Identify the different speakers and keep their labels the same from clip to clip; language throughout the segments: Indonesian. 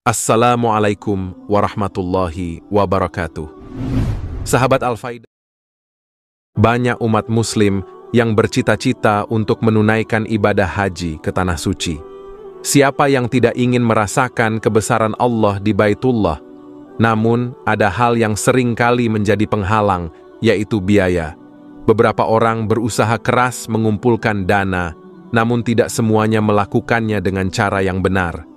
Speaker 1: Assalamualaikum warahmatullahi wabarakatuh. Sahabat Al-Faidah, banyak umat muslim yang bercita-cita untuk menunaikan ibadah haji ke Tanah Suci. Siapa yang tidak ingin merasakan kebesaran Allah di Baitullah? Namun, ada hal yang sering kali menjadi penghalang, yaitu biaya. Beberapa orang berusaha keras mengumpulkan dana, namun tidak semuanya melakukannya dengan cara yang benar.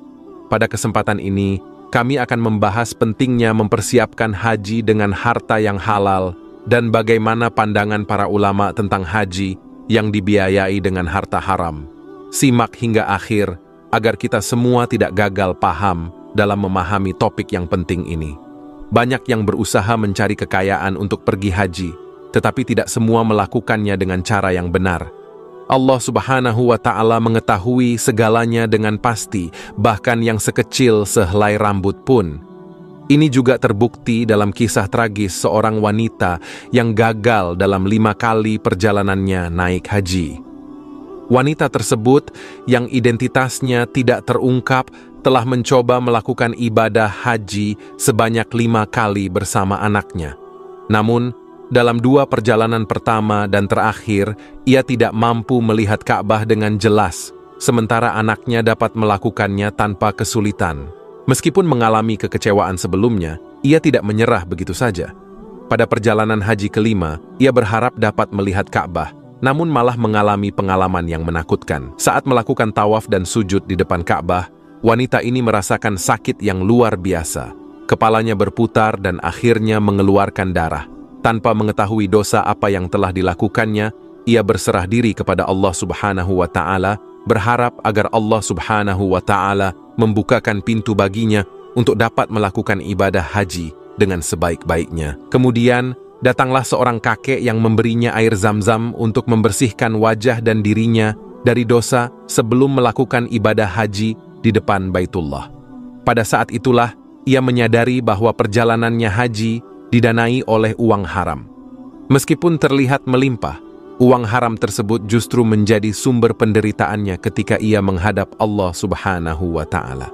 Speaker 1: Pada kesempatan ini, kami akan membahas pentingnya mempersiapkan haji dengan harta yang halal dan bagaimana pandangan para ulama tentang haji yang dibiayai dengan harta haram. Simak hingga akhir agar kita semua tidak gagal paham dalam memahami topik yang penting ini. Banyak yang berusaha mencari kekayaan untuk pergi haji, tetapi tidak semua melakukannya dengan cara yang benar. Allah Subhanahu wa Ta'ala mengetahui segalanya dengan pasti, bahkan yang sekecil sehelai rambut pun. Ini juga terbukti dalam kisah tragis seorang wanita yang gagal dalam 5 kali perjalanannya naik haji. Wanita tersebut yang identitasnya tidak terungkap telah mencoba melakukan ibadah haji sebanyak 5 kali bersama anaknya. Namun, dalam 2 perjalanan pertama dan terakhir, ia tidak mampu melihat Ka'bah dengan jelas, sementara anaknya dapat melakukannya tanpa kesulitan. Meskipun mengalami kekecewaan sebelumnya, ia tidak menyerah begitu saja. Pada perjalanan haji kelima, ia berharap dapat melihat Ka'bah, namun malah mengalami pengalaman yang menakutkan. Saat melakukan tawaf dan sujud di depan Ka'bah, wanita ini merasakan sakit yang luar biasa. Kepalanya berputar dan akhirnya mengeluarkan darah. Tanpa mengetahui dosa apa yang telah dilakukannya, ia berserah diri kepada Allah Subhanahu wa Ta'ala, berharap agar Allah Subhanahu wa Ta'ala membukakan pintu baginya untuk dapat melakukan ibadah haji dengan sebaik-baiknya. Kemudian, datanglah seorang kakek yang memberinya air zam-zam untuk membersihkan wajah dan dirinya dari dosa sebelum melakukan ibadah haji di depan Baitullah. Pada saat itulah, ia menyadari bahwa perjalanannya haji didanai oleh uang haram. Meskipun terlihat melimpah, uang haram tersebut justru menjadi sumber penderitaannya ketika ia menghadap Allah Subhanahu wa Ta'ala.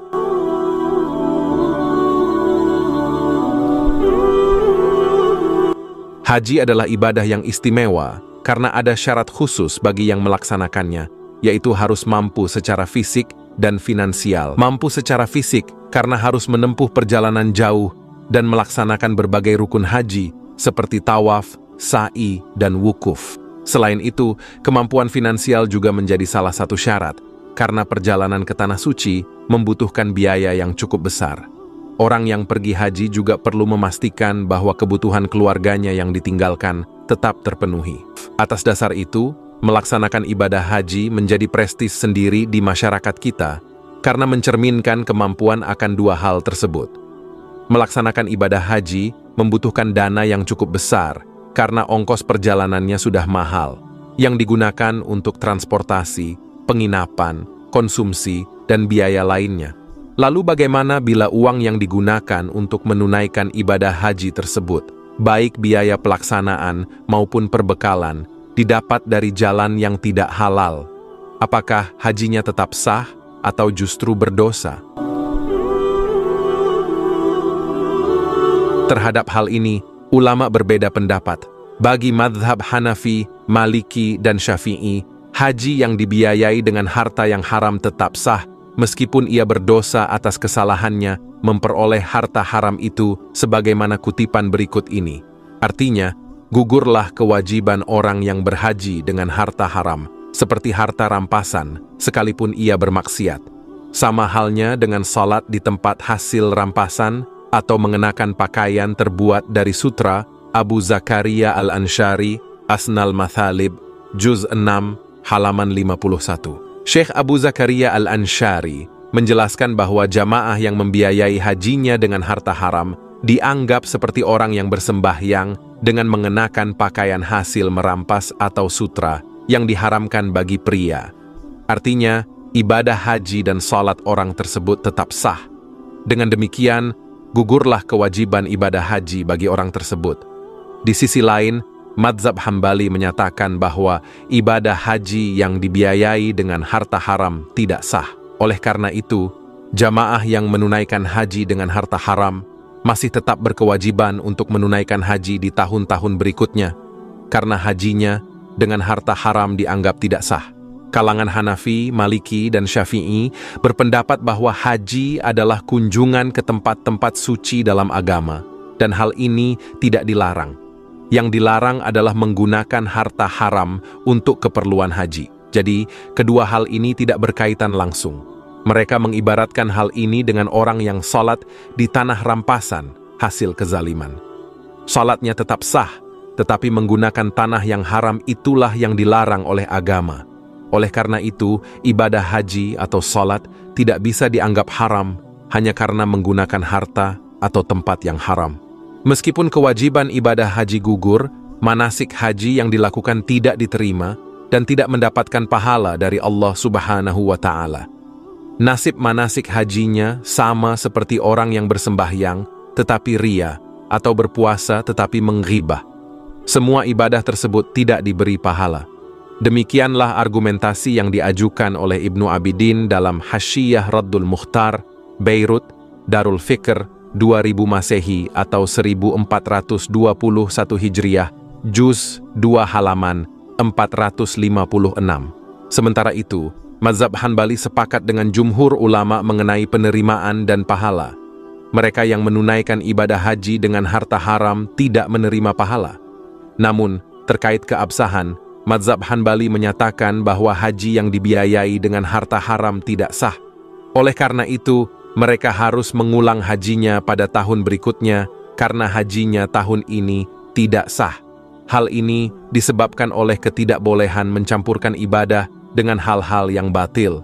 Speaker 1: Haji adalah ibadah yang istimewa karena ada syarat khusus bagi yang melaksanakannya, yaitu harus mampu secara fisik dan finansial. Mampu secara fisik karena harus menempuh perjalanan jauh dan melaksanakan berbagai rukun haji seperti tawaf, sa'i, dan wukuf. Selain itu, kemampuan finansial juga menjadi salah satu syarat, karena perjalanan ke Tanah Suci membutuhkan biaya yang cukup besar. Orang yang pergi haji juga perlu memastikan bahwa kebutuhan keluarganya yang ditinggalkan tetap terpenuhi. Atas dasar itu, melaksanakan ibadah haji menjadi prestis sendiri di masyarakat kita, karena mencerminkan kemampuan akan 2 hal tersebut. Melaksanakan ibadah haji membutuhkan dana yang cukup besar karena ongkos perjalanannya sudah mahal, yang digunakan untuk transportasi, penginapan, konsumsi, dan biaya lainnya. Lalu bagaimana bila uang yang digunakan untuk menunaikan ibadah haji tersebut, baik biaya pelaksanaan maupun perbekalan, didapat dari jalan yang tidak halal? Apakah hajinya tetap sah atau justru berdosa? Terhadap hal ini, ulama berbeda pendapat. Bagi madhab Hanafi, Maliki, dan Syafi'i, haji yang dibiayai dengan harta yang haram tetap sah, meskipun ia berdosa atas kesalahannya memperoleh harta haram itu sebagaimana kutipan berikut ini. Artinya, gugurlah kewajiban orang yang berhaji dengan harta haram, seperti harta rampasan, sekalipun ia bermaksiat. Sama halnya dengan salat di tempat hasil rampasan, atau mengenakan pakaian terbuat dari sutra. Abu Zakaria Al-Anshari, Asnal Mathalib, Juz 6, halaman 51. Syekh Abu Zakaria Al-Anshari menjelaskan bahwa jamaah yang membiayai hajinya dengan harta haram dianggap seperti orang yang bersembahyang dengan mengenakan pakaian hasil merampas atau sutra yang diharamkan bagi pria. Artinya, ibadah haji dan salat orang tersebut tetap sah. Dengan demikian, gugurlah kewajiban ibadah haji bagi orang tersebut. Di sisi lain, Madzhab Hambali menyatakan bahwa ibadah haji yang dibiayai dengan harta haram tidak sah. Oleh karena itu, Jamaah yang menunaikan haji dengan harta haram masih tetap berkewajiban untuk menunaikan haji di tahun-tahun berikutnya, karena hajinya dengan harta haram dianggap tidak sah. Kalangan Hanafi, Maliki, dan Syafi'i berpendapat bahwa haji adalah kunjungan ke tempat-tempat suci dalam agama, dan hal ini tidak dilarang. Yang dilarang adalah menggunakan harta haram untuk keperluan haji. Jadi, kedua hal ini tidak berkaitan langsung. Mereka mengibaratkan hal ini dengan orang yang sholat di tanah rampasan hasil kezaliman. Sholatnya tetap sah, tetapi menggunakan tanah yang haram itulah yang dilarang oleh agama. Oleh karena itu, ibadah haji atau sholat tidak bisa dianggap haram hanya karena menggunakan harta atau tempat yang haram. Meskipun kewajiban ibadah haji gugur, manasik haji yang dilakukan tidak diterima dan tidak mendapatkan pahala dari Allah Subhanahu wa Ta'ala. Nasib manasik hajinya sama seperti orang yang bersembahyang tetapi ria, atau berpuasa tetapi menghibah. Semua ibadah tersebut tidak diberi pahala. Demikianlah argumentasi yang diajukan oleh Ibnu Abidin dalam Hasyiyah Raddul Mukhtar, Beirut, Darul Fikr, 2000 Masehi atau 1421 Hijriah, Juz 2 halaman 456. Sementara itu, mazhab Hanbali sepakat dengan jumhur ulama mengenai penerimaan dan pahala. Mereka yang menunaikan ibadah haji dengan harta haram tidak menerima pahala. Namun, terkait keabsahan, mazhab Hanbali menyatakan bahwa haji yang dibiayai dengan harta haram tidak sah. Oleh karena itu, mereka harus mengulang hajinya pada tahun berikutnya karena hajinya tahun ini tidak sah. Hal ini disebabkan oleh ketidakbolehan mencampurkan ibadah dengan hal-hal yang batil.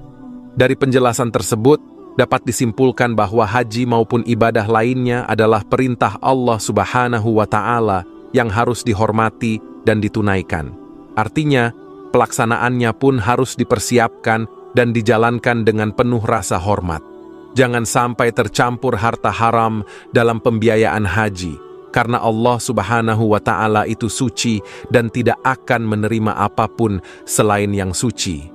Speaker 1: Dari penjelasan tersebut, dapat disimpulkan bahwa haji maupun ibadah lainnya adalah perintah Allah Subhanahu wa Ta'ala yang harus dihormati dan ditunaikan. Artinya, pelaksanaannya pun harus dipersiapkan dan dijalankan dengan penuh rasa hormat. Jangan sampai tercampur harta haram dalam pembiayaan haji, karena Allah Subhanahu wa Ta'ala itu suci dan tidak akan menerima apapun selain yang suci.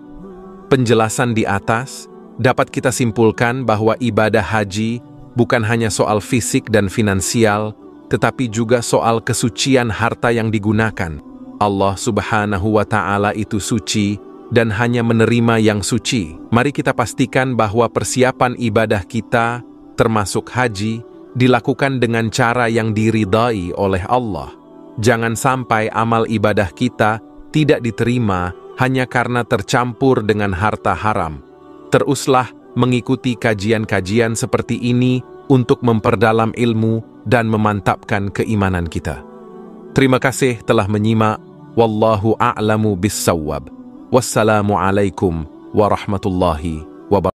Speaker 1: Penjelasan di atas dapat kita simpulkan bahwa ibadah haji bukan hanya soal fisik dan finansial, tetapi juga soal kesucian harta yang digunakan. Allah Subhanahu wa Ta'ala itu suci dan hanya menerima yang suci. Mari kita pastikan bahwa persiapan ibadah kita, termasuk haji, dilakukan dengan cara yang diridai oleh Allah. Jangan sampai amal ibadah kita tidak diterima hanya karena tercampur dengan harta haram. Teruslah mengikuti kajian-kajian seperti ini untuk memperdalam ilmu dan memantapkan keimanan kita. Terima kasih telah menyimak. Wallahu a'lamu bis-shawwab. Wassalamualaikum warahmatullahi wabarakatuh.